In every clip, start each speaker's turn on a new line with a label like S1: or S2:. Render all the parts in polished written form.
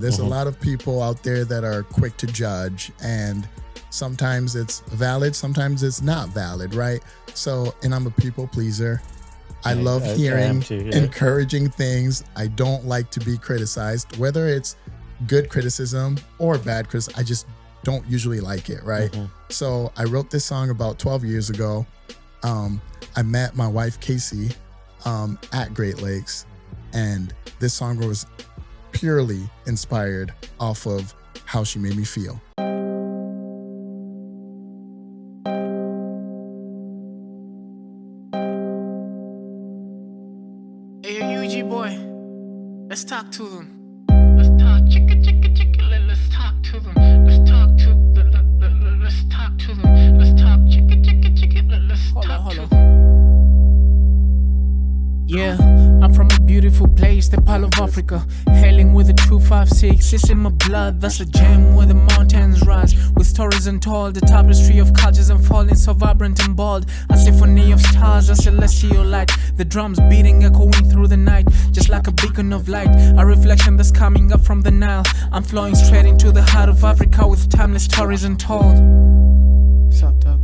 S1: There's a lot of people out there that are quick to judge, and sometimes it's valid, sometimes it's not valid, right? So, and I'm a people pleaser. I love hearing encouraging things. I don't like to be criticized, whether it's good criticism or bad criticism. I just don't usually like it, right? So I wrote this song about 12 years ago. I met my wife, Casey, at Great Lakes, and this song was purely inspired off of how she made me feel.
S2: Hey, UG boy, let's talk to them. Let's talk, chicka, let's talk to them. Let's talk to them. Let's talk to them. Let's talk, chicka, let's talk to them. Yeah, I'm from a beautiful place, the Pearl of Africa. Hailing with a 256, it's in my blood. That's a gem where the mountains rise, with stories untold. The tapestry of cultures unfolding, so vibrant and bold. A symphony of stars, a celestial light. The drums beating, echoing through the night, just like a beacon of light. A reflection that's coming up from the Nile. I'm flowing straight into the heart of Africa with timeless stories untold. What's up, dog?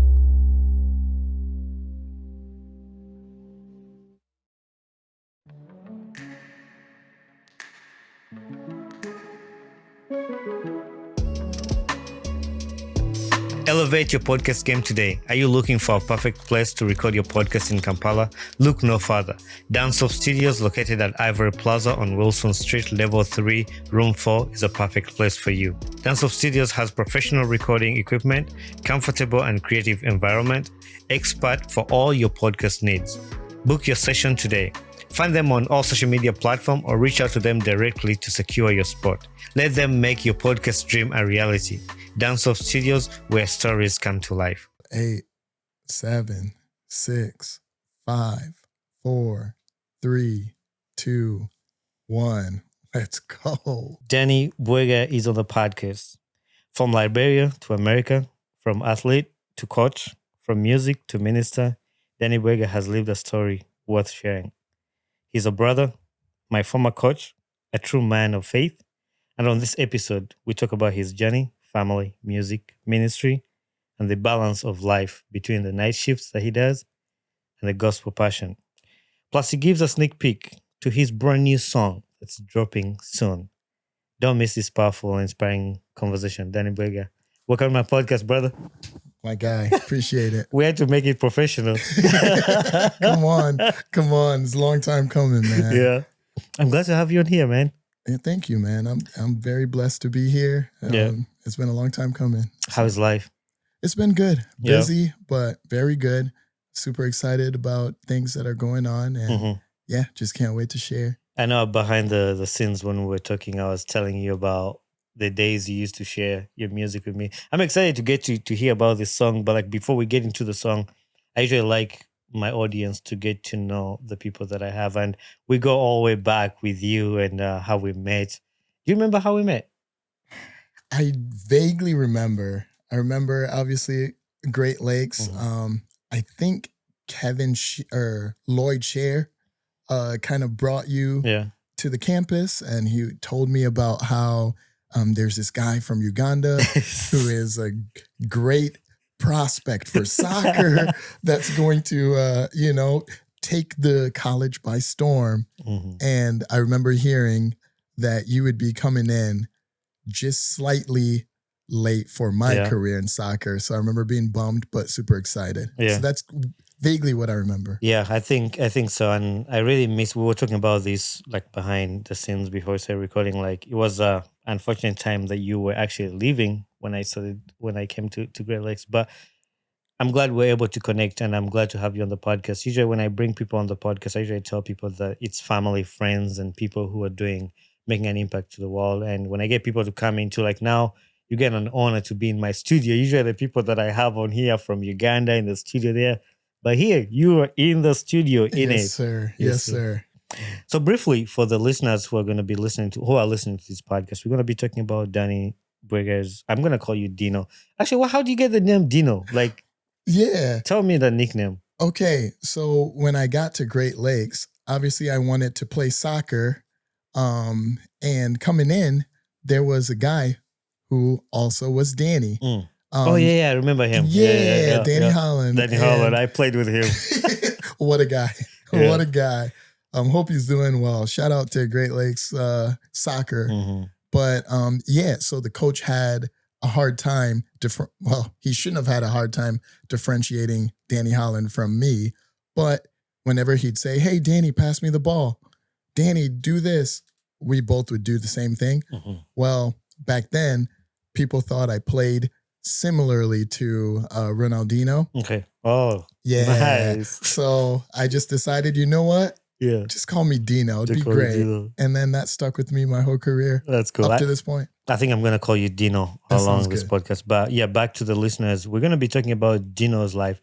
S3: Elevate your podcast game today. Are you looking for a perfect place to record your podcast in Kampala? Look no further. Danceoff Studios, located at Ivory Plaza on Wilson Street, Level 3, Room 4, is a perfect place for you. Danceoff Studios has professional recording equipment, comfortable and creative environment, expert for all your podcast needs. Book your session today. Find them on all social media platforms or reach out to them directly to secure your spot. Let them make your podcast dream a reality. Danceoff Studios, where stories come to life.
S1: 8, 7, 6, 5, 4, 3, 2, 1. Let's go.
S3: Danny Buegar is on the podcast. From Liberia to America, from athlete to coach, from music to minister, Danny Buegar has lived a story worth sharing. He's a brother, my former coach, a true man of faith. And on this episode, we talk about his journey, family, music, ministry, and the balance of life between the night shifts that he does and the gospel passion. Plus, he gives a sneak peek to his brand new song that's dropping soon. Don't miss this powerful and inspiring conversation. Danny Buegar, welcome to my podcast, brother.
S1: My guy, appreciate it.
S3: We had to make it professional.
S1: Come on. It's a long time coming, man.
S3: Yeah. I'm glad to have you on here, man.
S1: Yeah, thank you, man. I'm very blessed to be here. It's been a long time coming.
S3: How is life?
S1: It's been good. Busy, but very good. Super excited about things that are going on. And just can't wait to share.
S3: I know behind the scenes when we were talking, I was telling you about the days you used to share your music with me. I'm excited to get to hear about this song, but like before we get into the song, I usually like my audience to get to know the people that I have. And we go all the way back with you and how we met. Do you remember how we met?
S1: I vaguely remember. I remember, obviously, Great Lakes. I think Lloyd Scher kind of brought you to the campus, and he told me about how there's this guy from Uganda who is a great prospect for soccer that's going to, take the college by storm. And I remember hearing that you would be coming in just slightly late for my career in soccer. So I remember being bummed, but super excited. So that's vaguely what I remember.
S3: Yeah, I think so. And I really we were talking about this like behind the scenes before we started recording. Like it was a unfortunate time that you were actually leaving when I came to Great Lakes. But I'm glad we're able to connect, and I'm glad to have you on the podcast. Usually when I bring people on the podcast, I usually tell people that it's family, friends, and people who are making an impact to the world. And when I get people to come into like now, you get an honor to be in my studio. Usually the people that I have on here from Uganda in the studio there. But here, you are in the studio in it.
S1: Sir. Yes, sir.
S3: So briefly, for the listeners who are listening to this podcast, we're going to be talking about Danny Buegar's. I'm going to call you Dino. Actually, how do you get the name Dino? Like, tell me the nickname.
S1: Okay, so when I got to Great Lakes, obviously I wanted to play soccer, and coming in, there was a guy who also was Danny.
S3: I remember him.
S1: Yeah, Danny Holland.
S3: Danny Holland. I played with him.
S1: What a guy. Yeah. What a guy. Hope he's doing well. Shout out to Great Lakes Soccer. But so the coach had a hard time, he shouldn't have had a hard time differentiating Danny Holland from me. But whenever he'd say, hey, Danny, pass me the ball. Danny, do this. We both would do the same thing. Well, back then, people thought I played similarly to Ronaldinho.
S3: Okay. Oh,
S1: yeah.
S3: Nice.
S1: So I just decided, you know what?
S3: Yeah.
S1: Just call me Dino. It'd be great. And then that stuck with me my whole career.
S3: That's cool.
S1: Up to this point.
S3: I think I'm going to call you Dino along this podcast. But yeah, back to the listeners. We're going to be talking about Dino's life.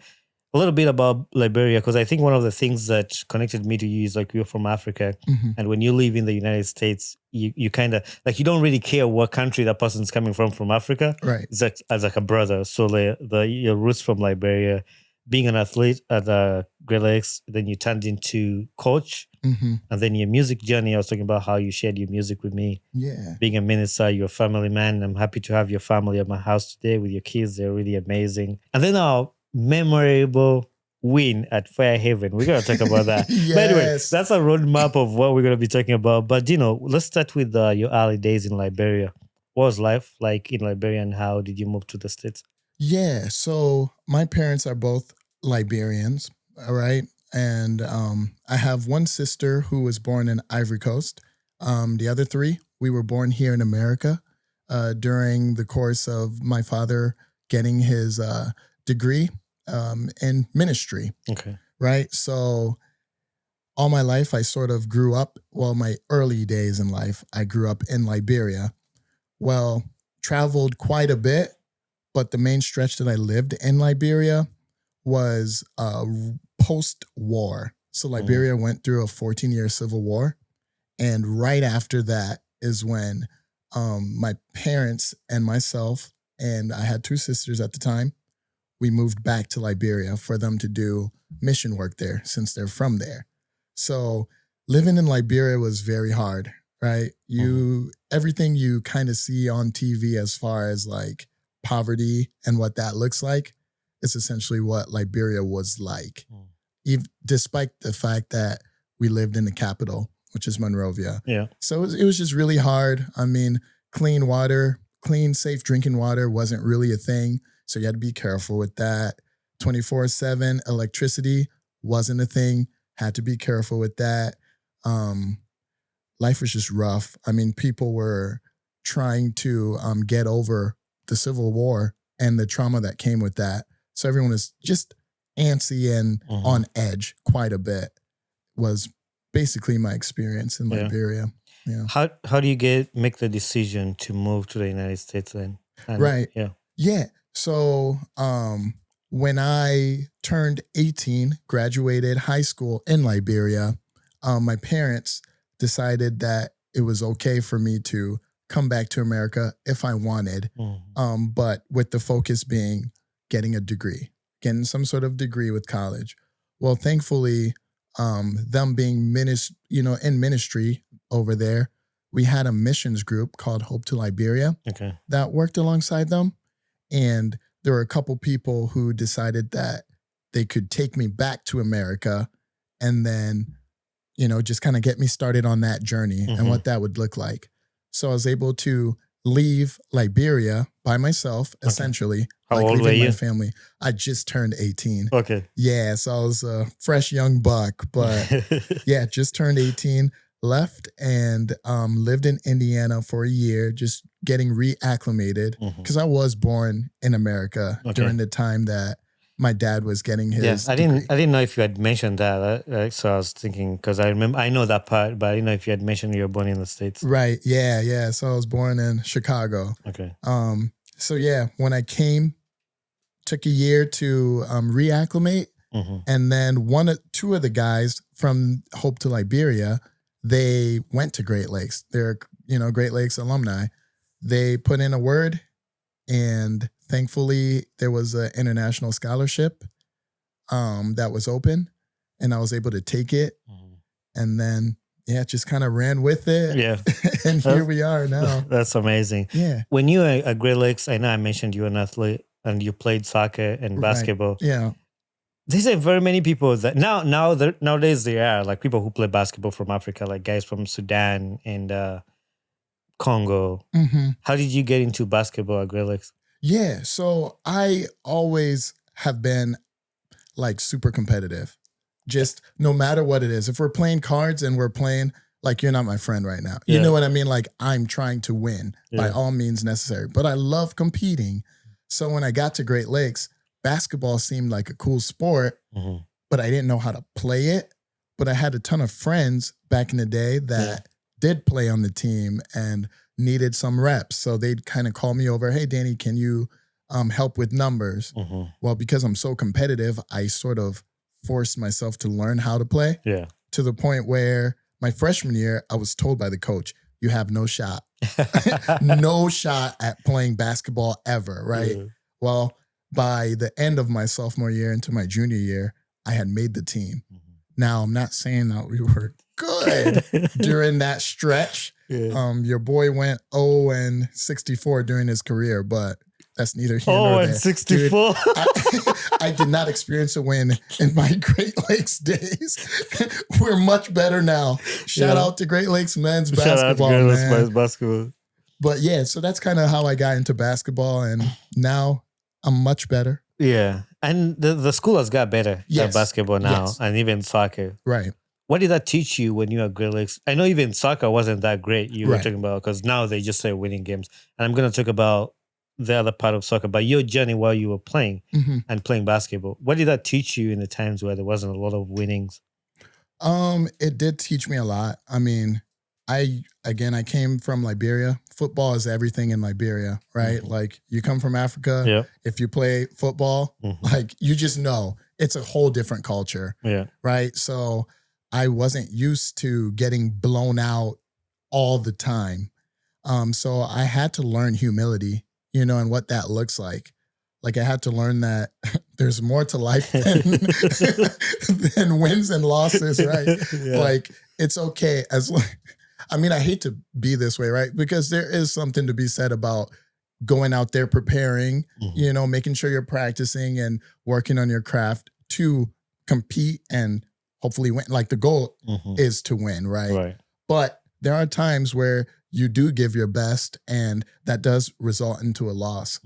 S3: A little bit about Liberia, because I think one of the things that connected me to you is like you're from Africa. And when you live in the United States, you kind of like, you don't really care what country that person's coming from Africa.
S1: Right.
S3: It's like, as like a brother. So your roots from Liberia, being an athlete at the Great Lakes, then you turned into coach. And then your music journey, I was talking about how you shared your music with me.
S1: Yeah.
S3: Being a minister, you're a family man. I'm happy to have your family at my house today with your kids. They're really amazing. And then our memorable win at Fairhaven. We're going to talk about that.
S1: Yes.
S3: But anyway, that's a roadmap of what we're going to be talking about. But, let's start with your early days in Liberia. What was life like in Liberia and how did you move to the States?
S1: Yeah. So my parents are both Liberians. All right. And I have one sister who was born in Ivory Coast. The other three, we were born here in America during the course of my father getting his degree in ministry.
S3: Okay.
S1: Right. So all my life, I sort of grew up, my early days in life, I grew up in Liberia. Well, traveled quite a bit, but the main stretch that I lived in Liberia was post-war. So Liberia went through a 14-year civil war. And right after that is when my parents and myself, and I had two sisters at the time, we moved back to Liberia for them to do mission work there since they're from there. So living in Liberia was very hard, right? Everything you kind of see on TV as far as like poverty and what that looks like, is essentially what Liberia was like. Despite the fact that we lived in the capital, which is Monrovia. Yeah. So it was just really hard. I mean, clean, safe drinking water wasn't really a thing. So you had to be careful with that. 24/7 electricity wasn't a thing. Had to be careful with that. Life was just rough. I mean, people were trying to get over the Civil War and the trauma that came with that. So everyone was just antsy and on edge quite a bit, was basically my experience in Liberia. Yeah.
S3: How do you make the decision to move to the United States then?
S1: Right. Yeah. So when I turned 18, graduated high school in Liberia, my parents decided that it was okay for me to come back to America if I wanted, but with the focus being getting a degree, getting some sort of degree with college. Well, thankfully, them being in ministry over there, we had a missions group called Hope to Liberia that worked alongside them. And there were a couple people who decided that they could take me back to America and then, just kind of get me started on that journey and what that would look like. So I was able to leave Liberia by myself, essentially.
S3: How old were you?
S1: My family. I just turned 18.
S3: Okay.
S1: Yeah, so I was a fresh young buck, but yeah, just turned 18, left and lived in Indiana for a year, just getting reacclimated because I was born in America during the time that my dad was getting his degree.
S3: I didn't know if you had mentioned that. So I was thinking, because I know that part, but I didn't know if you had mentioned you were born in the States.
S1: Right. Yeah. So I was born in Chicago.
S3: Okay.
S1: So yeah, when I came, took a year to reacclimate, and then two of the guys from Hope to Liberia, they went to Great Lakes. They're Great Lakes alumni. They put in a word, and thankfully there was an international scholarship that was open, and I was able to take it. And then just kind of ran with it.
S3: Yeah.
S1: And here we are now.
S3: That's amazing.
S1: Yeah.
S3: When you were at Great Lakes, I know I mentioned you were an athlete and you played soccer and basketball.
S1: Right. Yeah.
S3: There's very many people that nowadays there are like people who play basketball from Africa, like guys from Sudan and Congo.
S1: Mm-hmm.
S3: How did you get into basketball at Great Lakes?
S1: Yeah. So I always have been like super competitive. Just no matter what it is. If we're playing cards and we're playing, like you're not my friend right now. You know what I mean? Like I'm trying to win by all means necessary. But I love competing. So when I got to Great Lakes, basketball seemed like a cool sport, but I didn't know how to play it. But I had a ton of friends back in the day that did play on the team and needed some reps. So they'd kind of call me over, hey, Danny, can you help with numbers? Well, because I'm so competitive, I sort of forced myself to learn how to play to the point where my freshman year, I was told by the coach, you have no shot. No shot at playing basketball ever, right? Yeah. Well, by the end of my sophomore year into my junior year, I had made the team. Now, I'm not saying that we were good during that stretch. Your boy went 0-64 during his career, but that's neither here nor there.
S3: 0-64.
S1: I did not experience a win in my Great Lakes days. We're much better now. Shout out to Great Lakes men's basketball,
S3: Shout out to Great Lakes men's basketball.
S1: But yeah, so that's kind of how I got into basketball, and now I'm much better.
S3: Yeah, and the school has got better at basketball now, and even soccer.
S1: Right.
S3: What did that teach you when you were at Great Lakes? I know even soccer wasn't that great. You were talking about because now they just say winning games, and I'm going to talk about the other part of soccer, but your journey while you were playing and playing basketball. What did that teach you in the times where there wasn't a lot of winnings?
S1: It did teach me a lot. I mean, I came from Liberia. Football is everything in Liberia, right? Like you come from Africa. If you play football, like you just know it's a whole different culture. Right. So I wasn't used to getting blown out all the time. So I had to learn humility, you know, and what that looks like. Like I had to learn that there's more to life than wins and losses, right? Like it's okay I mean, I hate to be this way, right? Because there is something to be said about going out there preparing, you know, making sure you're practicing and working on your craft to compete and hopefully win. Like the goal is to win, right? But there are times where you do give your best and that does result into a loss.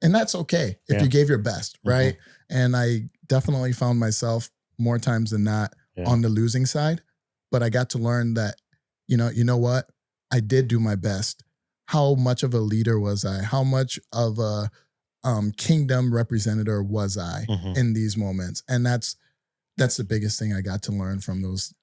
S1: And that's okay if you gave your best, right? And I definitely found myself more times than not on the losing side. But I got to learn that, you know what? I did do my best. How much of a leader was I? How much of a kingdom representative was I in these moments? And that's the biggest thing I got to learn from those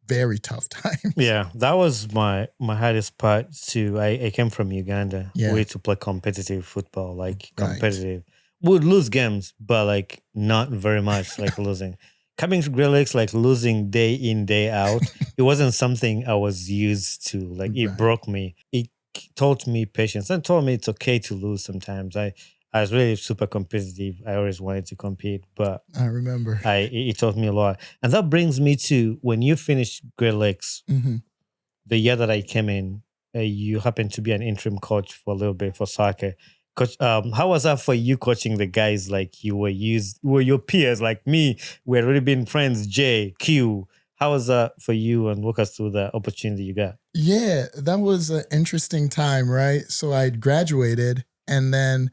S1: very tough times.
S3: Yeah, that was my hardest part too. I came from Uganda. We had to play competitive football, like competitive. We would lose games, but like not very much like losing. Coming to Great Lakes, like losing day in, day out, it wasn't something I was used to. Like it broke me. It taught me patience and told me it's okay to lose sometimes. I was really super competitive. I always wanted to compete, but
S1: I remember
S3: it taught me a lot. And that brings me to when you finished Great Lakes, the year that I came in, you happened to be an interim coach for a little bit for soccer. Coach, how was that for you coaching the guys like you were your peers like me? We had already been friends, Jay, Q. How was that for you? And walk us through the opportunity you got.
S1: Yeah, that was an interesting time, right? So I graduated and then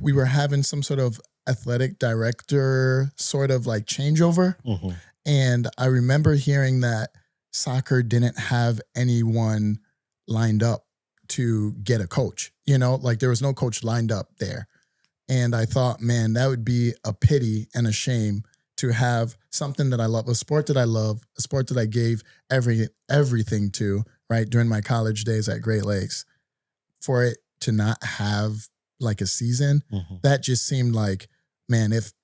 S1: we were having some sort of athletic director sort of like changeover. And I remember hearing that soccer didn't have anyone lined up to get a coach, you know, like there was no coach lined up there. And I thought, man, that would be a pity and a shame to have something that I love, a sport that I love, a sport that I gave everything to, right, during my college days at Great Lakes, for it to not have like a season. That just seemed like, man, if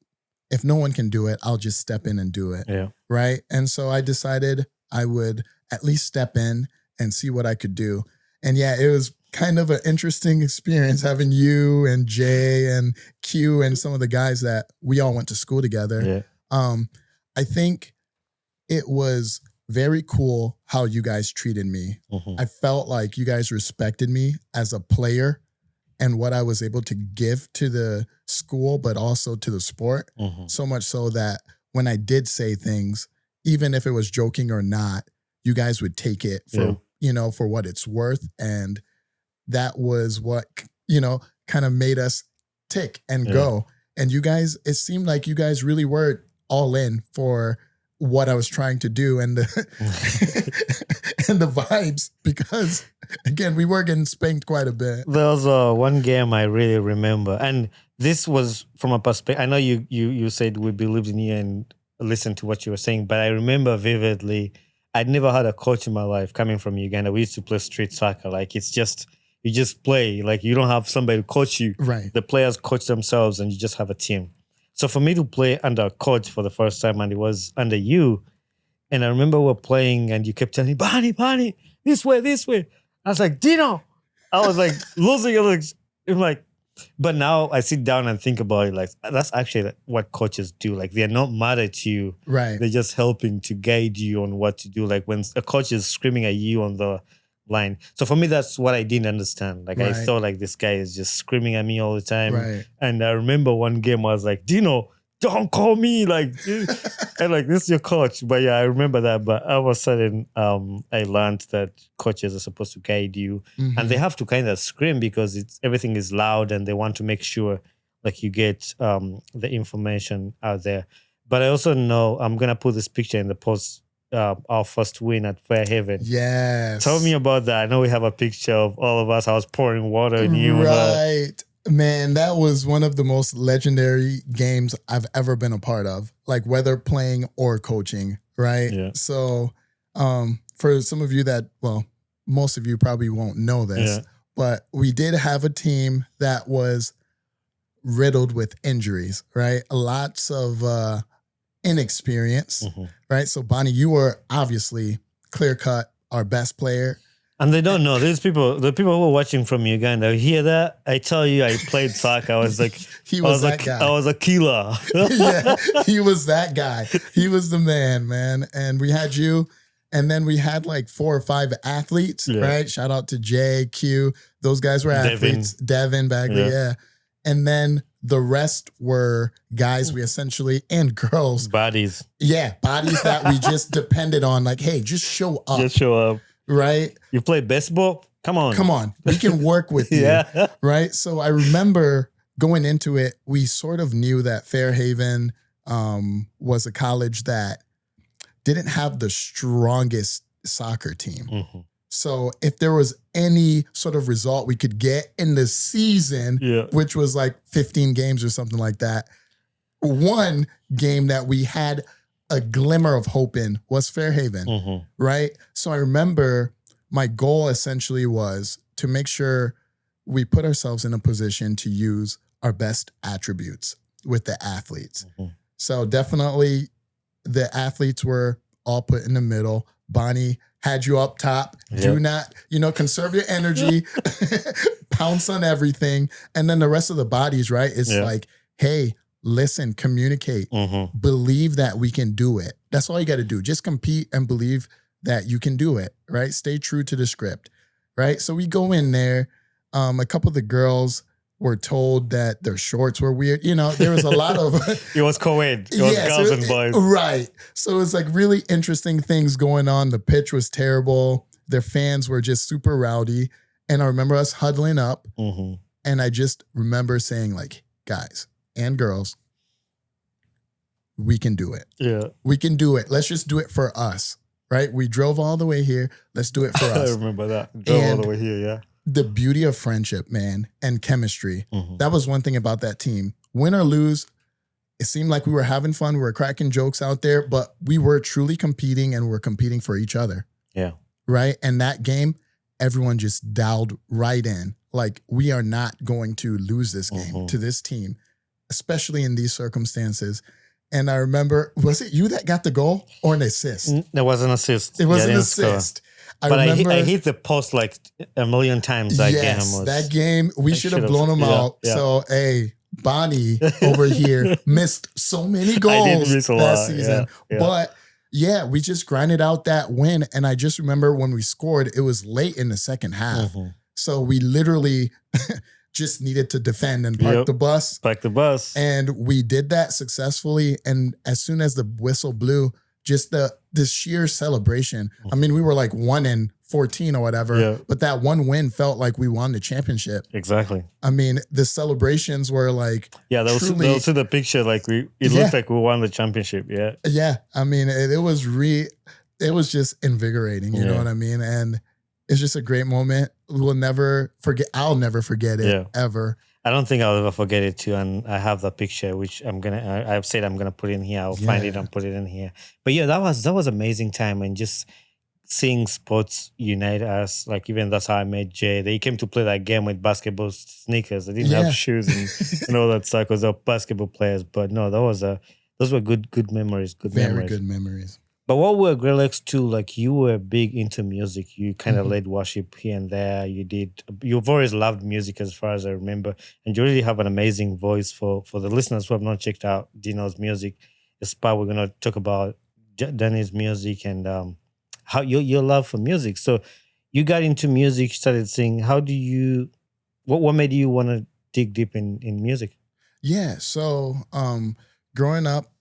S1: no one can do it, I'll just step in and do it. Right. And so I decided I would at least step in and see what I could do. And yeah, it was kind of an interesting experience having you and Jay and Q and some of the guys that we all went to school together. I think it was very cool how you guys treated me. I felt like you guys respected me as a player and what I was able to give to the school, but also to the sport. So much so that when I did say things, even if it was joking or not, you guys would take it for, for what it's worth. And that was what, kind of made us tick and go. And you guys, it seemed like you guys really were all in for what I was trying to do and the, and the vibes, because again, we were getting spanked quite a bit.
S3: There was one game I really remember, and this was from a perspective. I know you said we believed in you and listened to what you were saying, but I remember vividly, I'd never had a coach in my life coming from Uganda. We used to play street soccer. Like, it's just, you just play. Like, you don't have somebody to coach you.
S1: Right.
S3: The players coach themselves and you just have a team. So for me to play under a coach for the first time, and it was under you, and I remember we were playing and you kept telling me, Bonnie, this way. I was like, Dino. I was like losing it. I'm like, but now I sit down and think about it, like, that's actually what coaches do. Like, they're not mad at you.
S1: Right.
S3: They're just helping to guide you on what to do. Like, when a coach is screaming at you on the line. So for me, that's what I didn't understand. Like, I thought like this guy is just screaming at me all the time.
S1: Right.
S3: And I remember one game I was like, Dino, don't call me. Like, and like, this is your coach. But yeah, I remember that. But all of a sudden, I learned that coaches are supposed to guide you, and they have to kind of scream because everything is loud, and they want to make sure like you get the information out there. But I also know, I'm gonna put this picture in the post. Our first win at Fairhaven.
S1: Yes.
S3: Tell me about that. I know we have a picture of all of us. I was pouring water on you.
S1: Right. Man, that was one of the most legendary games I've ever been a part of, like whether playing or coaching, right?
S3: Yeah.
S1: So for some of you that, well, most of you probably won't know this, but we did have a team that was riddled with injuries, right? Lots of inexperience, right? So Bonnie, you were obviously clear-cut our best player.
S3: And they don't know. These people, the people who are watching from Uganda, hear that? I tell you, I played soccer. I was like,
S1: he was that guy.
S3: I was a killer.
S1: Yeah, he was that guy. He was the man. And we had you, and then we had like 4 or 5 athletes, right? Shout out to Jay, Q. Those guys were athletes. Devin Bagley, yeah. And then the rest were guys we essentially, and girls.
S3: Bodies.
S1: Yeah, bodies that we just depended on. Like, hey, just show up.
S3: Just show up.
S1: Right?
S3: You play baseball? Come on. We can work with you. Right? So I remember going into it, we sort of knew that Fairhaven was a college that didn't have the strongest soccer team. So if there was any sort of result we could get in the season, which was like 15 games or something like that, one game that we had a glimmer of hope in was Fairhaven, right? So I remember my goal essentially was to make sure we put ourselves in a position to use our best attributes with the athletes. So definitely the athletes were all put in the middle. Bonnie had you up top. Do not, conserve your energy, pounce on everything. And then the rest of the bodies, right? It's like, hey, listen, communicate, believe that we can do it. That's all you got to do. Just compete and believe that you can do it, right? Stay true to the script, right? So we go in there. A couple of the girls were told that their shorts were weird. There was a lot of... It was co-ed. It was girls and boys.
S1: Right. So it's like really interesting things going on. The pitch was terrible. Their fans were just super rowdy. And I remember us huddling up. And I just remember saying like, guys and girls, we can do it.
S3: Yeah.
S1: We can do it. Let's just do it for us, right? We drove all the way here. Let's do it for us.
S3: I remember that. Drove all the way here, yeah.
S1: The beauty of friendship, man, and chemistry. That was one thing about that team. Win or lose, it seemed like we were having fun. We were cracking jokes out there, but we were truly competing, and we're competing for each other.
S3: Yeah.
S1: Right? And that game, everyone just dialed right in. Like, we are not going to lose this game to this team, especially in these circumstances. And I remember, was it you that got the goal or an assist?
S3: There was an assist.
S1: It was an assist.
S3: But I hit the post like a million times that game.
S1: Yes, that game, we should have blown them out. Yeah. So, hey, Bonnie over here missed so many goals
S3: I did miss a
S1: that
S3: lot.
S1: season.
S3: Yeah.
S1: But, Yeah, we just grinded out that win. And I just remember when we scored, it was late in the second half.
S3: Mm-hmm.
S1: So we literally just needed to defend and park the bus.
S3: Park the bus.
S1: And we did that successfully. And as soon as the whistle blew, just the sheer celebration. I mean, we were like 1-14 or whatever, but that one win felt like we won the championship.
S3: Exactly.
S1: I mean, the celebrations were like,
S3: they'll see the picture like it looked like we won the championship. Yeah.
S1: Yeah. I mean, it was just invigorating. You know what I mean? And it's just a great moment. We'll never forget. I'll never forget it ever.
S3: I don't think I'll ever forget it too. And I have that picture, which I've said I'm gonna put in here. I'll find it and put it in here. But yeah, that was amazing time, and just seeing sports unite us. Like, even that's how I met Jay. They came to play that game with basketball sneakers. They didn't have shoes and all that stuff because they're basketball players. But no, those were good memories.
S1: Very good memories.
S3: But what were Great Lakes too? Like, you were big into music. You kind of led worship here and there. You've always loved music as far as I remember. And you really have an amazing voice for the listeners who have not checked out Dino's music. This part we're going to talk about Danny's music and how your love for music. So you got into music, started singing. How do you, what made you want to dig deep in music?
S1: Yeah. So growing up,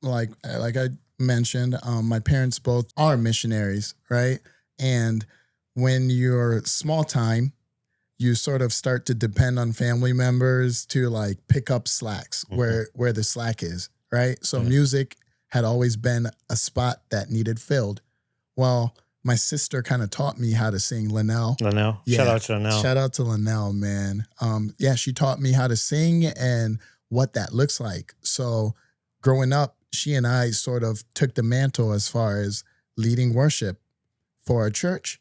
S1: like I mentioned, my parents both are missionaries, right? And when you're small time, you sort of start to depend on family members to like pick up slacks where the slack is, right? So music had always been a spot that needed filled. Well, my sister kind of taught me how to sing. Linnell.
S3: Yeah. Shout out to Linnell.
S1: Shout out to Linnell, man. She taught me how to sing and what that looks like. So growing up, she and I sort of took the mantle as far as leading worship for our church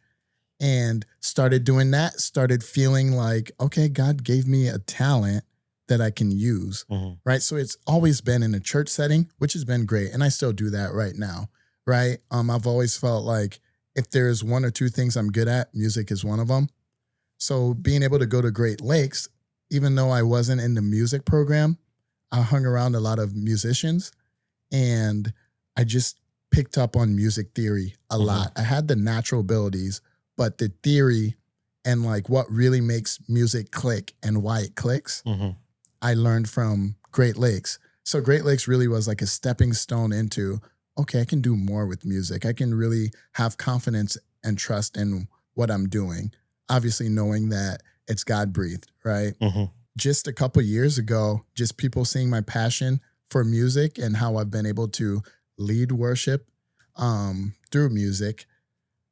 S1: and started doing that, started feeling like, okay, God gave me a talent that I can use, right? So it's always been in a church setting, which has been great. And I still do that right now, right? I've always felt like if there's one or two things I'm good at, music is one of them. So being able to go to Great Lakes, even though I wasn't in the music program, I hung around a lot of musicians. And I just picked up on music theory a lot. I had the natural abilities, but the theory and like what really makes music click and why it clicks, I learned from Great Lakes. So Great Lakes really was like a stepping stone into, okay, I can do more with music. I can really have confidence and trust in what I'm doing. Obviously knowing that it's God-breathed, right? Just a couple years ago, just people seeing my passion for music and how I've been able to lead worship through music.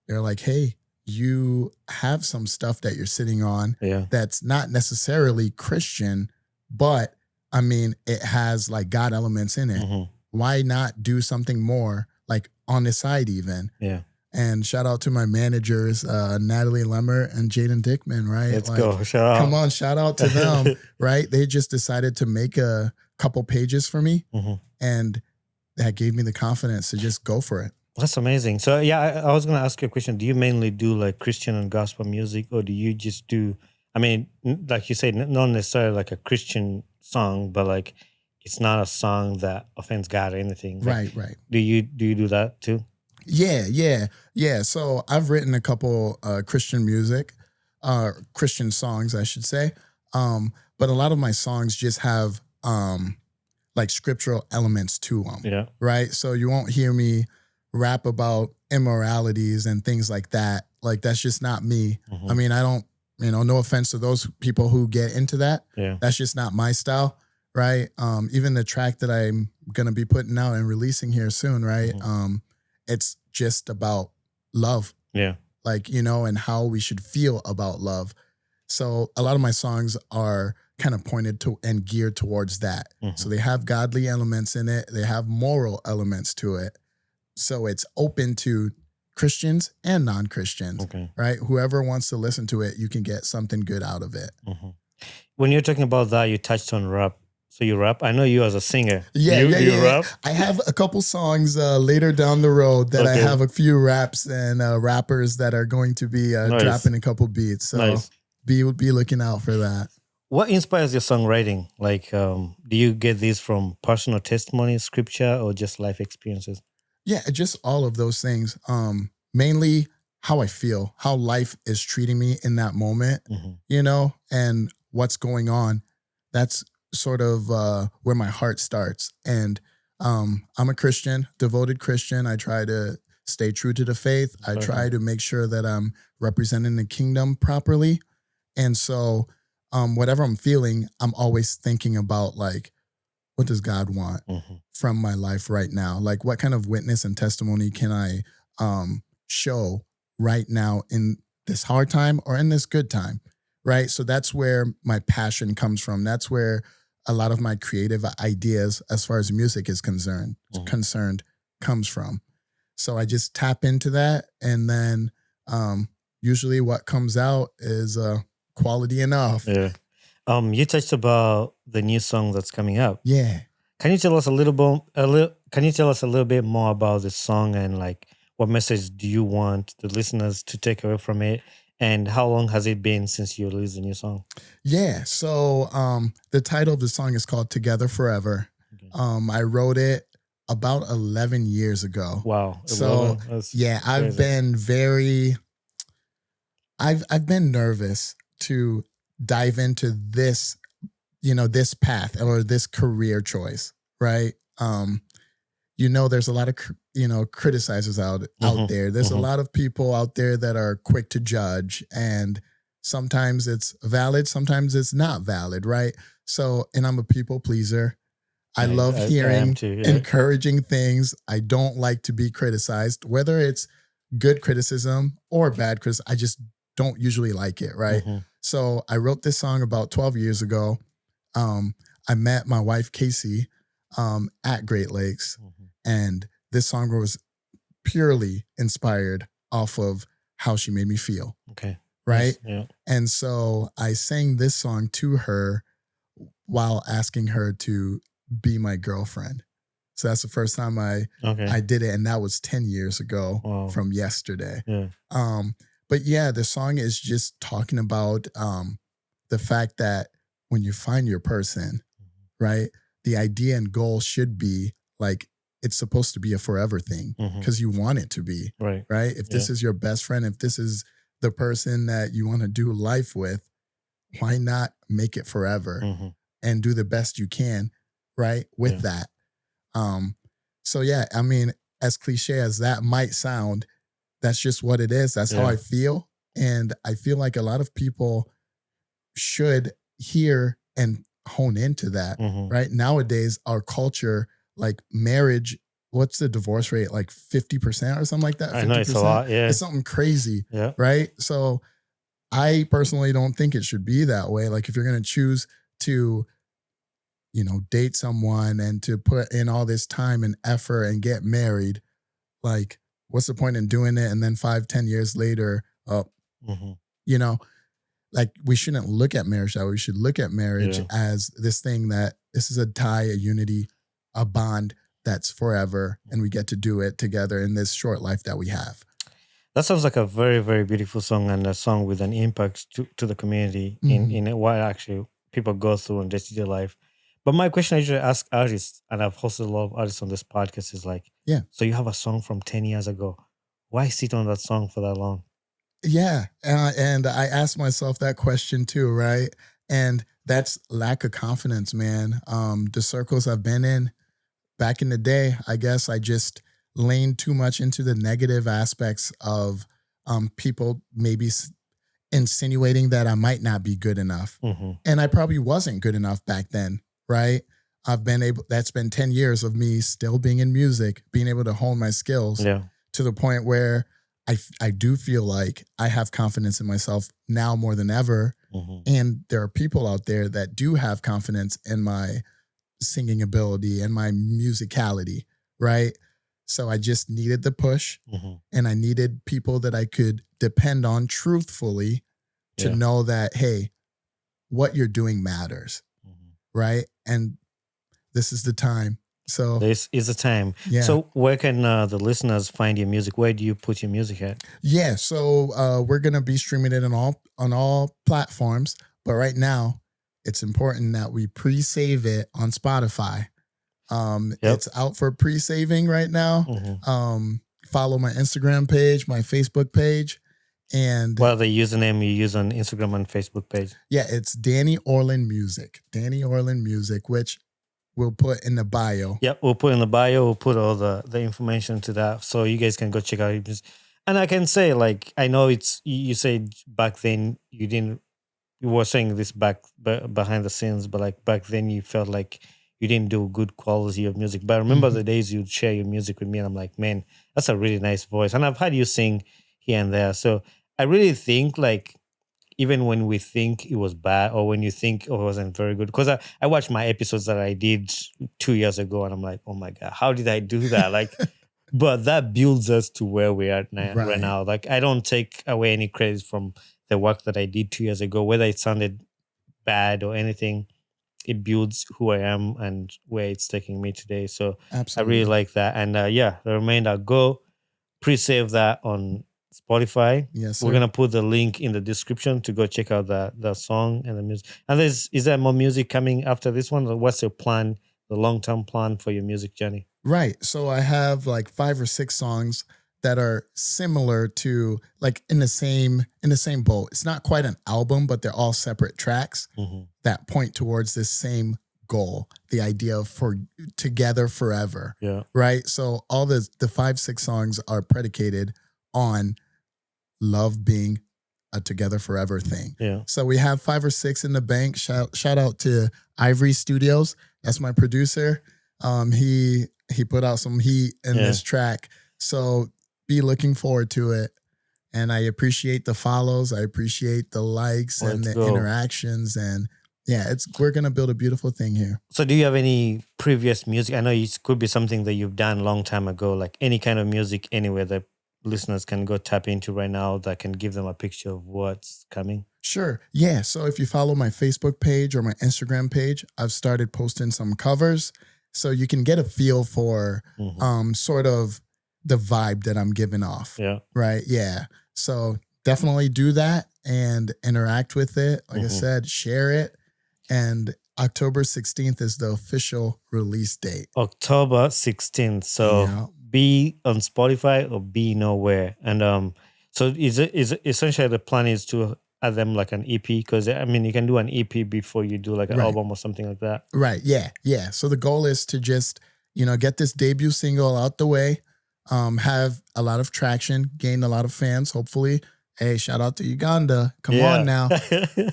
S1: They're like, hey, you have some stuff that you're sitting on that's not necessarily Christian, but I mean, it has like God elements in it. Why not do something more like on the side even? Yeah. And shout out to my managers, Natalie Lemmer and Jaden Dickman, right?
S3: Let's go. Shout out.
S1: Come on, shout out to them, right? They just decided to make a couple pages for me, and that gave me the confidence to just go for it.
S3: That's amazing. So yeah, I was going to ask you a question. Do you mainly do like Christian and gospel music, or do you just do, I mean, like you said, not necessarily like a Christian song, but like it's not a song that offends God or anything.
S1: Right, right.
S3: Do you do that too?
S1: Yeah. So I've written a couple Christian music, Christian songs, I should say. But a lot of my songs just have like scriptural elements to them. Yeah. Right. So you won't hear me rap about immoralities and things like that. Like, that's just not me. I mean, I don't, no offense to those people who get into that. Yeah. That's just not my style. Right. Even the track that I'm going to be putting out and releasing here soon. Right. It's just about love. Yeah. Like, and how we should feel about love. So a lot of my songs are kind of pointed to and geared towards that. So they have godly elements in it. They have moral elements to it. So it's open to Christians and non-Christians, right? Whoever wants to listen to it, you can get something good out of it.
S3: When you're talking about that, you touched on rap. So you rap? I know you as a singer.
S1: Yeah, you rap? I have a couple songs later down the road that I have a few raps and rappers that are going to be dropping a couple beats. So be looking out for that.
S3: What inspires your songwriting? Like, do you get these from personal testimony, scripture, or just life experiences?
S1: Yeah, just all of those things. Mainly how I feel, how life is treating me in that moment, and what's going on. That's sort of where my heart starts. And I'm a Christian, devoted Christian. I try to stay true to the faith. I try to make sure that I'm representing the kingdom properly. And so whatever I'm feeling, I'm always thinking about like, what does God want from my life right now? Like, what kind of witness and testimony can I show right now in this hard time or in this good time, right? So that's where my passion comes from. That's where a lot of my creative ideas, as far as music is concerned, comes from. So I just tap into that, and then usually what comes out is quality enough.
S3: Yeah. You touched about the new song that's coming up.
S1: Yeah.
S3: Can you tell us a little bit more about the song, and like what message do you want the listeners to take away from it? And how long has it been since you released the new song?
S1: Yeah. So the title of the song is called Together Forever. Okay. I wrote it about 11 years ago.
S3: Wow.
S1: So yeah, I've been nervous to dive into this, this path or this career choice, right? There's a lot of, criticizers out there. There's a lot of people out there that are quick to judge, and sometimes it's valid, sometimes it's not valid, right? So, and I'm a people pleaser. I love hearing encouraging things. I don't like to be criticized, whether it's good criticism or bad criticism. I just don't usually like it, right? So I wrote this song about 12 years ago. I met my wife, Casey, at Great Lakes. And this song was purely inspired off of how she made me feel. Okay. Right? Yes, yeah. And so I sang this song to her while asking her to be my girlfriend. So that's the first time I did it. And that was 10 years ago from yesterday. Yeah. But yeah, the song is just talking about the fact that when you find your person, right, the idea and goal should be like, it's supposed to be a forever thing because you want it to be, right? If this is your best friend, if this is the person that you want to do life with, why not make it forever and do the best you can, right, with that? So yeah, I mean, as cliche as that might sound, that's just what it is. That's how I feel. And I feel like a lot of people should hear and hone into that, right? Nowadays, our culture, like marriage, what's the divorce rate? Like 50% or something like that? 50%?
S3: I know, it's a lot, yeah.
S1: It's something crazy, right? So I personally don't think it should be that way. Like if you're going to choose to, date someone and to put in all this time and effort and get married, like what's the point in doing it? And then 5-10 years later, like we shouldn't look at marriage that way. We should look at marriage as this thing that this is a tie, a unity, a bond that's forever, and we get to do it together in this short life that we have.
S3: That sounds like a very, very beautiful song, and a song with an impact to the community in what actually people go through in day-to-day life. But my question I usually ask artists, and I've hosted a lot of artists on this podcast, is like, so you have a song from 10 years ago. Why sit on that song for that long?
S1: Yeah. And I asked myself that question too, right? And that's lack of confidence, man. The circles I've been in back in the day, I guess I just leaned too much into the negative aspects of people maybe insinuating that I might not be good enough. And I probably wasn't good enough back then, right? That's been 10 years of me still being in music, being able to hone my skills to the point where I do feel like I have confidence in myself now more than ever. And there are people out there that do have confidence in my singing ability and my musicality, right? So I just needed the push, and I needed people that I could depend on truthfully to know that, hey, what you're doing matters, right? And this is the time. So
S3: this is the time. Yeah. So where can the listeners find your music? Where do you put your music at?
S1: Yeah. So we're going to be streaming it on all platforms. But right now, it's important that we pre-save it on Spotify. It's out for pre-saving right now. Follow my Instagram page, my Facebook page. And
S3: well, the username you use on Instagram and Facebook page.
S1: Yeah, it's Danny Orland Music. Danny Orland Music, which we'll put in the bio.
S3: Yep, we'll put in the bio. We'll put all the information to that, so you guys can go check out it. And I can say, like, I know it's you said back then you were saying this behind the scenes, but like back then you felt like you didn't do good quality of music. But I remember the days you'd share your music with me, and I'm like, man, that's a really nice voice. And I've had you sing here and there, so I really think, like, even when we think it was bad or when you think it wasn't very good, because I watched my episodes that I did 2 years ago and I'm like, oh my God, how did I do that? Like, but that builds us to where we are now, right now. Like, I don't take away any credit from the work that I did 2 years ago, whether it sounded bad or anything. It builds who I am and where it's taking me today. So absolutely. I really like that. And the remainder, go pre-save that on Spotify.
S1: Yes, sir.
S3: We're gonna put the link in the description to go check out the song and the music. And is there more music coming after this one? Or what's your plan, the long-term plan for your music journey?
S1: Right. So I have like 5 or 6 songs that are similar to, like, in the same boat. It's not quite an album, but they're all separate tracks that point towards this same goal, the idea of together forever.
S3: Yeah.
S1: Right. So all the 5-6 songs are predicated on love being a together forever thing.
S3: Yeah.
S1: So we have 5 or 6 in the bank. Shout out to Ivory Studios. That's my producer. He put out some heat in this track. So be looking forward to it. And I appreciate the follows. I appreciate the likes and the interactions. And we're going to build a beautiful thing here.
S3: So do you have any previous music? I know it could be something that you've done a long time ago, like any kind of music anywhere that listeners can go tap into right now that can give them a picture of what's coming?
S1: Sure. Yeah. So if you follow my Facebook page or my Instagram page, I've started posting some covers so you can get a feel for sort of the vibe that I'm giving off.
S3: Yeah.
S1: Right. Yeah. So definitely do that and interact with it. Like I said, share it. And October 16th is the official release date.
S3: October 16th. So be on Spotify or be nowhere. And so is essentially the plan is to add them like an EP? Because I mean, you can do an EP before you do like an album or something like that.
S1: Right. Yeah. Yeah. So the goal is to just, get this debut single out the way, have a lot of traction, gain a lot of fans, hopefully. Hey, shout out to Uganda. Come on now.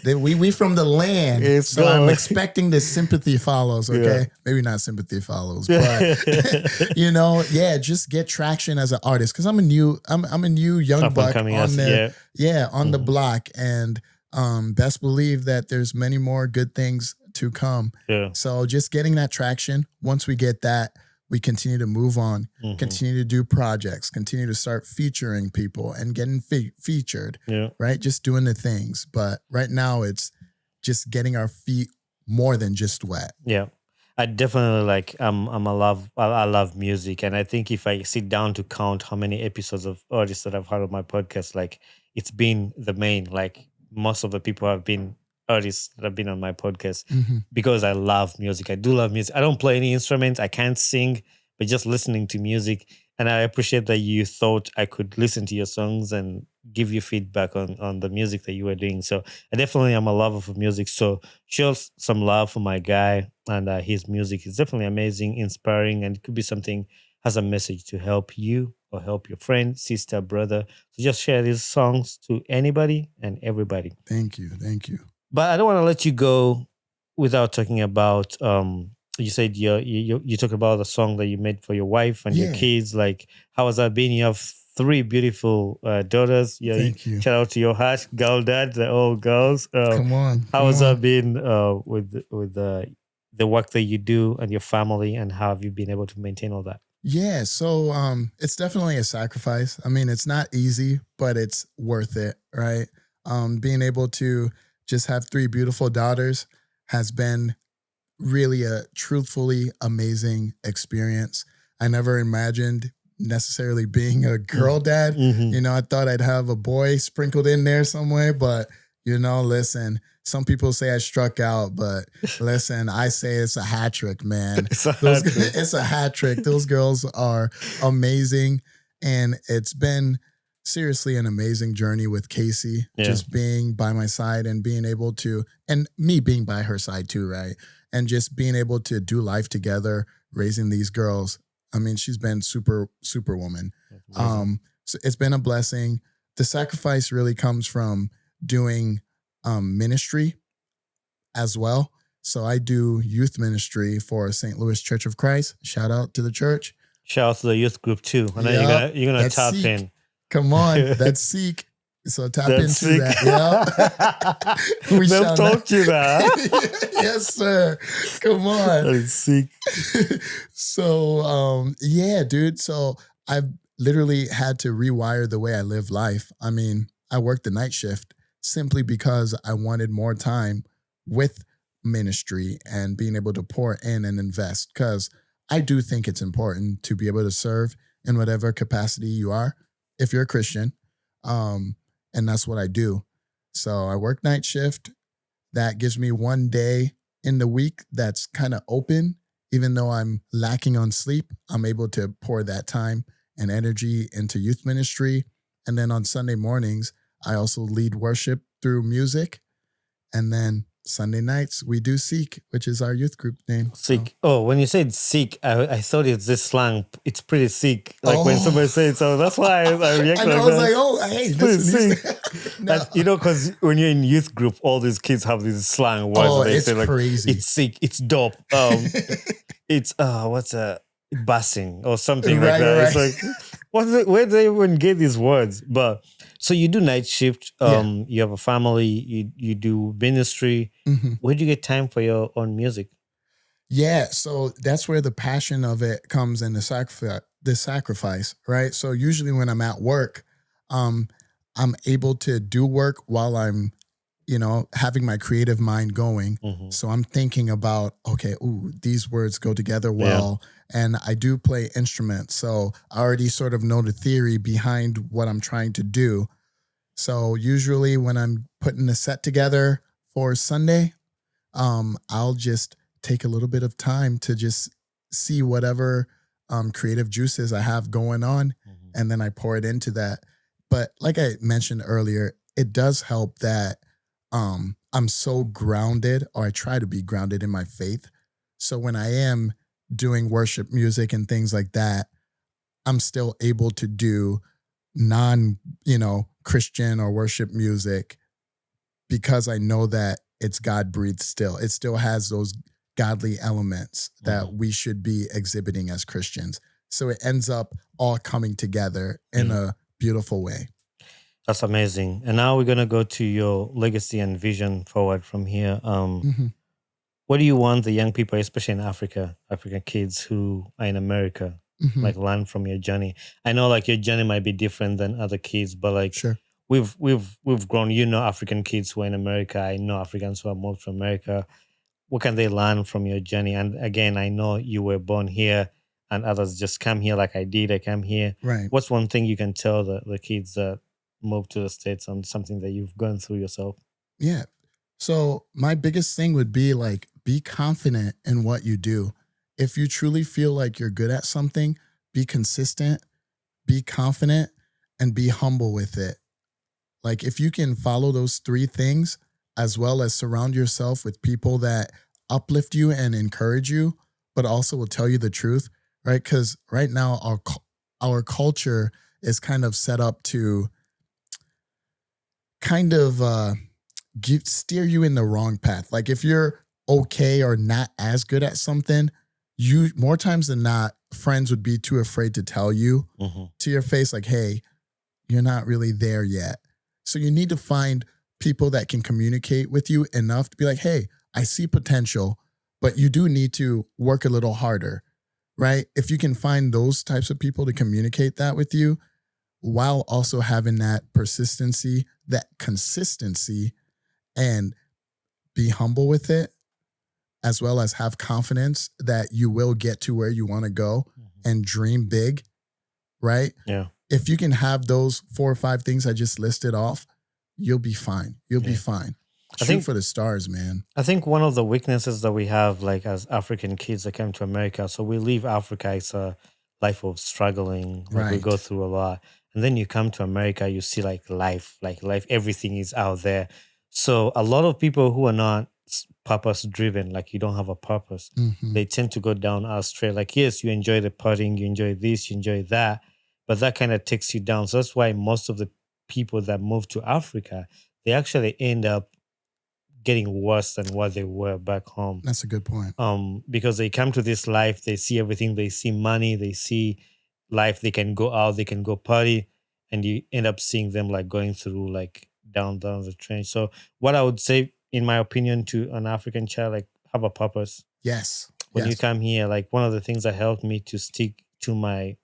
S1: We from the land. I'm expecting the sympathy follows, okay? Yeah. Maybe not sympathy follows, but just get traction as an artist. Because I'm a new young buck on the block. And best believe that there's many more good things to come.
S3: Yeah.
S1: So just getting that traction, once we get that, we continue to move on, continue to do projects, continue to start featuring people and getting featured, right? Just doing the things. But right now it's just getting our feet more than just wet.
S3: Yeah. I definitely I love music. And I think if I sit down to count how many episodes of artists that I've had on my podcast, like it's been the main, like most of the people have been artists that have been on my podcast because I love music. I do love music. I don't play any instruments. I can't sing, but just listening to music. And I appreciate that you thought I could listen to your songs and give you feedback on the music that you were doing. So I definitely am a lover of music. So show some love for my guy and his music is definitely amazing, inspiring, and it could be something has a message to help you or help your friend, sister, brother. So just share these songs to anybody and everybody.
S1: Thank you. Thank you.
S3: But I don't want to let you go without talking about, you said you talk about the song that you made for your wife and your kids. Like, how has that been? You have 3 beautiful daughters.
S1: Thank you.
S3: Shout out to your heart, girl dad, they're all girls.
S1: Come on.
S3: How has that been with the work that you do and your family, and how have you been able to maintain all that?
S1: Yeah, so it's definitely a sacrifice. I mean, it's not easy, but it's worth it, right? Being able to just have 3 beautiful daughters has been really a truthfully amazing experience. I never imagined necessarily being a girl dad. I thought I'd have a boy sprinkled in there somewhere, but Listen, some people say I struck out, but listen, I say it's a hat trick, man. It's a hat trick. Those girls are amazing. And it's been seriously an amazing journey with Casey, just being by my side and being able to, and me being by her side too, right? And just being able to do life together, raising these girls. I mean, she's been superwoman. So it's been a blessing. The sacrifice really comes from doing ministry as well. So I do youth ministry for St. Louis Church of Christ. Shout out to the church.
S3: Shout out to the youth group too. And then you're gonna tap
S1: Seek.
S3: in.
S1: Come on, that's Seek. So tap into Seek. That. Yeah.
S3: They've taught you that.
S1: Yes, sir. Come on.
S3: That's Seek.
S1: So dude. So I've literally had to rewire the way I live life. I mean, I worked the night shift simply because I wanted more time with ministry and being able to pour in and invest, because I do think it's important to be able to serve in whatever capacity you are, if you're a Christian. And that's what I do. So I work night shift. That gives me one day in the week that's kind of open. Even though I'm lacking on sleep, I'm able to pour that time and energy into youth ministry. And then on Sunday mornings, I also lead worship through music. And then Sunday nights, we do Seek, which is our youth group name.
S3: Seek. Oh, when you said Seek, I thought it's this slang. It's pretty sick. Like when somebody says so, that's why I reacted.
S1: I was like, hey, this is
S3: sick. No. Because when you're in youth group, all these kids have these slang words.
S1: Oh,
S3: they
S1: it's
S3: say, like,
S1: crazy.
S3: It's sick. It's dope. It's what's a bassing or something like that.
S1: Right.
S3: It's like, where do they even get these words? But so you do night shift. You have a family. You do ministry.
S1: Mm-hmm.
S3: Where do you get time for your own music?
S1: Yeah, so that's where the passion of it comes in, the sacrifice, right? So usually when I'm at work, I'm able to do work while I'm, having my creative mind going.
S3: Mm-hmm.
S1: So I'm thinking about, okay, these words go together well. Yeah. And I do play instruments. So I already sort of know the theory behind what I'm trying to do. So usually when I'm putting a set together for Sunday, I'll just take a little bit of time to just see whatever creative juices I have going on, and then I pour it into that. But like I mentioned earlier, it does help that I'm so grounded, or I try to be grounded in my faith. So when I am doing worship music and things like that, I'm still able to do Christian or worship music because I know that it's God-breathed still. It still has those godly elements that we should be exhibiting as Christians. So it ends up all coming together in a beautiful way.
S3: That's amazing. And now we're going to go to your legacy and vision forward from here. What do you want the young people, especially in Africa, African kids who are in America, like learn from your journey? I know like your journey might be different than other kids, but like
S1: sure.
S3: We've grown, African kids who are in America. I know Africans who have moved to America. What can they learn from your journey? And again, I know you were born here and others just come here like I did. I came here.
S1: Right.
S3: What's one thing you can tell the kids that move to the States on something that you've gone through yourself?
S1: Yeah. So my biggest thing would be like, be confident in what you do. If you truly feel like you're good at something, be consistent, be confident, and be humble with it. Like if you can follow those three things, as well as surround yourself with people that uplift you and encourage you, but also will tell you the truth, right? Because right now our culture is kind of set up to kind of steer you in the wrong path. Like if you're okay or not as good at something, you more times than not, friends would be too afraid to tell you to your face, like, hey, you're not really there yet. So you need to find people that can communicate with you enough to be like, hey, I see potential, but you do need to work a little harder, right? If you can find those types of people to communicate that with you, while also having that persistency, that consistency, and be humble with it, as well as have confidence that you will get to where you want to go and dream big, right?
S3: Yeah.
S1: If you can have those 4 or 5 things I just listed off, you'll be fine. You'll be fine. Shoot for the stars, man.
S3: I think one of the weaknesses that we have, like as African kids that come to America, so we leave Africa, it's a life of struggling. Like we go through a lot. And then you come to America, you see like life, everything is out there. So a lot of people who are not purpose driven, like you don't have a purpose, they tend to go down astray. Like, yes, you enjoy the partying, you enjoy this, you enjoy that, but that kind of takes you down. So that's why most of the people that move to Africa, they actually end up getting worse than what they were back home.
S1: That's a good point.
S3: Because they come to this life, they see everything, they see money, they see life, they can go out, they can go party, and you end up seeing them like going through like down the trench. So what I would say, in my opinion, to an African child, like have a purpose.
S1: Yes.
S3: When you come here, like one of the things that helped me to stick to my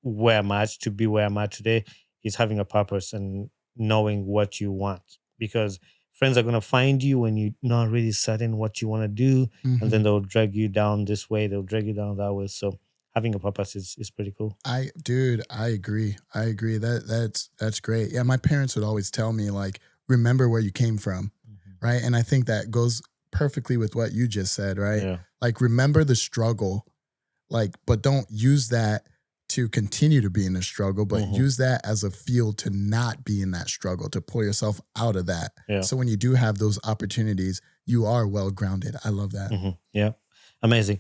S3: where I'm at, to be where I'm at today, is having a purpose and knowing what you want. Because friends are going to find you when you're not really certain what you want to do. And then they'll drag you down this way. They'll drag you down that way. So having a purpose is pretty cool.
S1: I agree. That's great. Yeah. My parents would always tell me like, remember where you came from. Right. And I think that goes perfectly with what you just said. Right.
S3: Yeah.
S1: Like remember the struggle, like, but don't use that to continue to be in the struggle, but use that as a field to not be in that struggle, to pull yourself out of that.
S3: Yeah.
S1: So when you do have those opportunities, you are well grounded. I love that.
S3: Yeah. Amazing.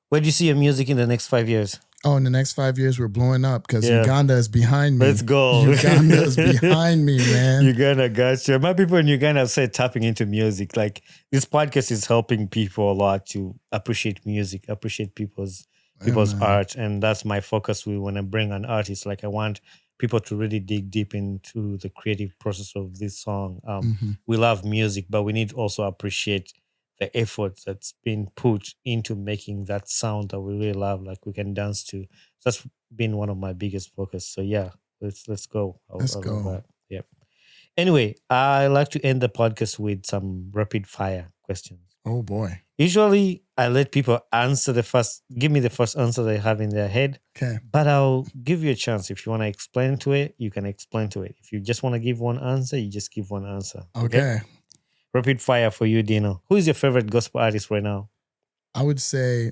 S3: Where do you see your music in the next 5 years?
S1: Oh, in the next 5 years, we're blowing up because Uganda is behind me.
S3: Let's go.
S1: Uganda is behind me, man.
S3: Uganda, gotcha. My people in Uganda have said tapping into music. Like this podcast is helping people a lot to appreciate music, appreciate people's art. And that's my focus. We want to bring an artist. Like I want people to really dig deep into the creative process of this song. We love music, but we need to also appreciate the effort that's been put into making that sound that we really love, like we can dance to. So that's been one of my biggest focus. So yeah, let's go.
S1: Let's go.
S3: Yeah. Anyway, I like to end the podcast with some rapid fire questions.
S1: Oh boy.
S3: Usually I let people give me the first answer they have in their head.
S1: Okay.
S3: But I'll give you a chance. If you want to explain to it, you can explain to it. If you just want to give one answer, you just give one answer.
S1: Okay.
S3: Rapid fire for you, Dino. Who is your favorite gospel artist right now?
S1: I would say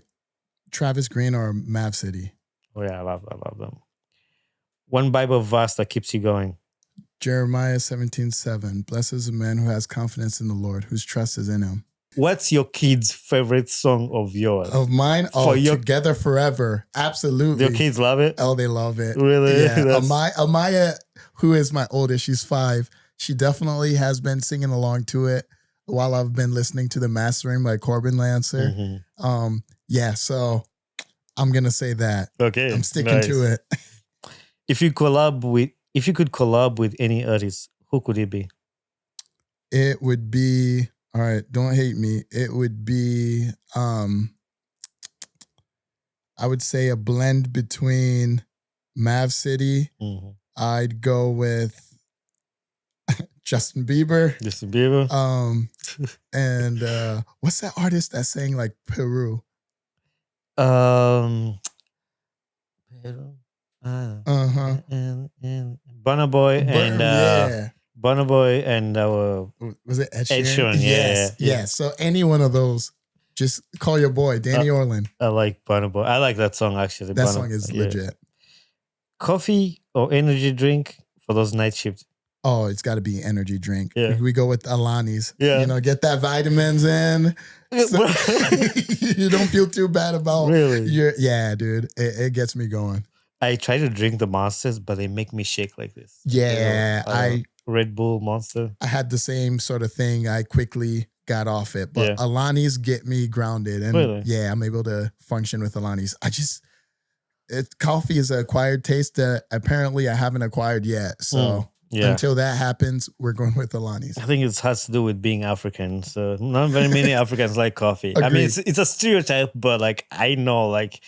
S1: Travis Green or Mav City.
S3: Oh yeah, I love them. One Bible verse that keeps you going.
S1: Jeremiah 17:7. Blessed is the man who has confidence in the Lord, whose trust is in him.
S3: What's your kids' favorite song of yours?
S1: Of mine? Oh, Together Forever. Absolutely.
S3: Your kids love it?
S1: Oh, they love it.
S3: Really?
S1: Yeah. Amaya, who is my oldest, she's 5. She definitely has been singing along to it while I've been listening to the mastering by Corbin Lancer. Yeah, so I'm gonna say that.
S3: Okay.
S1: I'm sticking to it.
S3: If you could collab with any artist, who could it be?
S1: It would be, all right, don't hate me. It would be I would say a blend between Mav City. I'd go with Justin Bieber. And what's that artist that sang like Peru?
S3: Peru. And Burna Boy and Burna Boy and
S1: was it Ed Sheeran?
S3: Ed Sheeran,
S1: yeah. So any one of those, just call your boy Danny Orland.
S3: I like Burna Boy. I like that song actually.
S1: That song is legit.
S3: Coffee or energy drink for those night shifts?
S1: Oh, it's got to be energy drink.
S3: Yeah.
S1: We go with Alani's.
S3: Yeah.
S1: You know, get that vitamins in. So you don't feel too bad about yeah, dude. It gets me going.
S3: I try to drink the Monsters, but they make me shake like this.
S1: Yeah.
S3: Red Bull Monster.
S1: I had the same sort of thing. I quickly got off it. But Alani's get me grounded. And yeah, I'm able to function with Alani's. Coffee is an acquired taste that apparently I haven't acquired yet. So until that happens, we're going with Alani's.
S3: I think it has to do with being African. So not very many Africans like coffee. Agreed. I mean, it's a stereotype, but like I know, like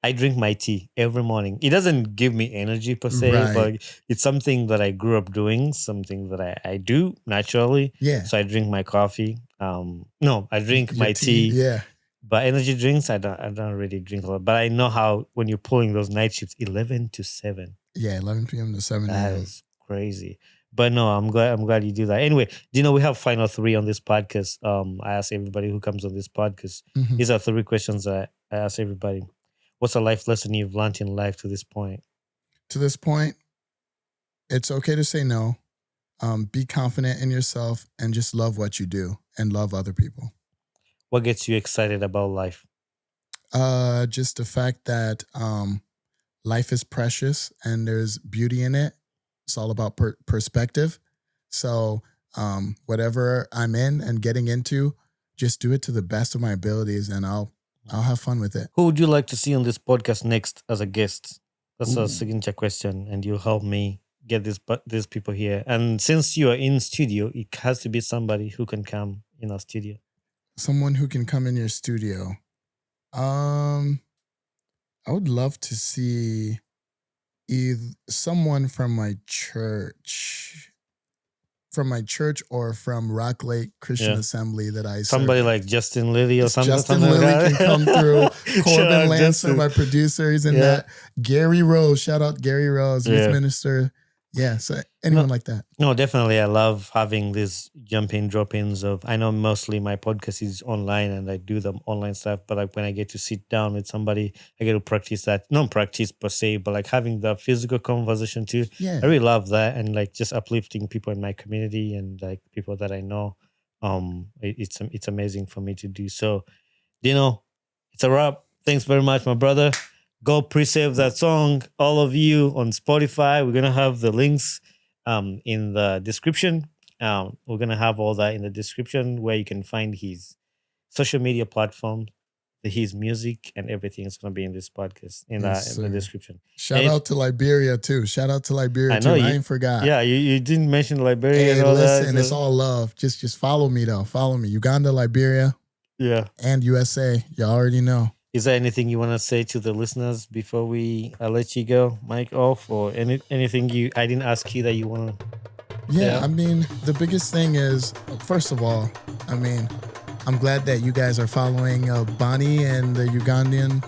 S3: I drink my tea every morning. It doesn't give me energy per se, but it's something that I grew up doing, something that I do naturally.
S1: Yeah.
S3: So I drink my coffee. I drink my tea.
S1: Yeah.
S3: But energy drinks, I don't really drink a lot. But I know how when you're pulling those night shifts, 11 to 7.
S1: Yeah, 11 p.m. to 7 a.m.
S3: That is crazy. But no, I'm glad you do that. Anyway, do you know we have final 3 on this podcast? I ask everybody who comes on this podcast.
S1: Mhm.
S3: These are 3 questions that I ask everybody. What's a life lesson you've learned in life to this point?
S1: To this point, it's okay to say no. Be confident in yourself and just love what you do and love other people.
S3: What gets you excited about life?
S1: Just the fact that life is precious and there's beauty in it. It's all about perspective. So whatever I'm in and getting into, just do it to the best of my abilities, and I'll have fun with it.
S3: Who would you like to see on this podcast next as a guest? That's
S1: Ooh.
S3: a signature question, and you'll help me get these people here. And since you are in studio, it has to be somebody who can come in our studio.
S1: Someone who can come in your studio. I would love to see someone from my church, or from Rock Lake Christian Assembly that I
S3: somebody
S1: serve.
S3: like Justin Lilly or something.
S1: Justin
S3: like
S1: Lilly
S3: that.
S1: can come through. Corbin Lancer, my producer, he's in that. Gary Rose, shout out Gary Rose, youth minister. Yeah, so anyone like that.
S3: No, definitely. I love having these drop-ins of, I know mostly my podcast is online and I do the online stuff, but like when I get to sit down with somebody, I get to practice that. Not practice per se, but like having the physical conversation too.
S1: Yeah.
S3: I really love that, and like just uplifting people in my community and like people that I know. It's amazing for me to do. So, it's a wrap. Thanks very much, my brother. Go pre-save that song, all of you on Spotify. We're going to have the links in the description. We're going to have all that in the description where you can find his social media platform, his music, and everything is going to be in this podcast, in the description.
S1: Shout out to Liberia too. I ain't forgot.
S3: Yeah, you didn't mention Liberia
S1: Hey,
S3: and all that.
S1: Listen, it's all love. Just follow me though. Follow me. Uganda, Liberia, and USA. You already know.
S3: Is there anything you want to say to the listeners before I let you go, mic off, or anything I didn't ask you that you want to?
S1: Yeah, I mean, the biggest thing is, first of all, I mean, I'm glad that you guys are following Bonnie and the Ugandan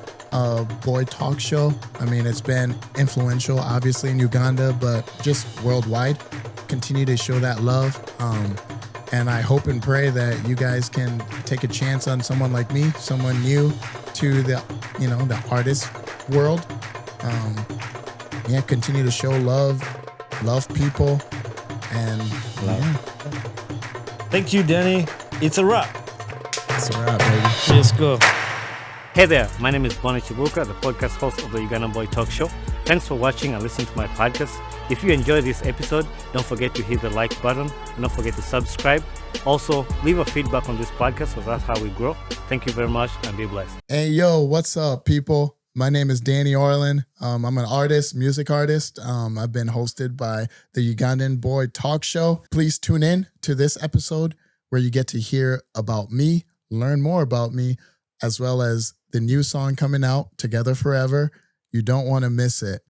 S1: Boy Talk Show. I mean, it's been influential, obviously, in Uganda, but just worldwide. Continue to show that love. And I hope and pray that you guys can take a chance on someone like me, someone new to the artist world. Continue to show love people, and
S3: Thank you, Danny. It's a wrap.
S1: It's a wrap, baby.
S3: Let's go. Hey there, my name is Bonnie Chibuka, the podcast host of the Ugandan Boy Talk Show. Thanks for watching and listening to my podcast. If you enjoyed this episode, don't forget to hit the like button and don't forget to subscribe. Also, leave a feedback on this podcast because that's how we grow. Thank you very much and be blessed.
S1: Hey, yo, what's up, people? My name is Danny Orland. I'm an artist, music artist. I've been hosted by the Ugandan Boy Talk Show. Please tune in to this episode where you get to hear about me, learn more about me, as well as the new song coming out, Together Forever. You don't want to miss it.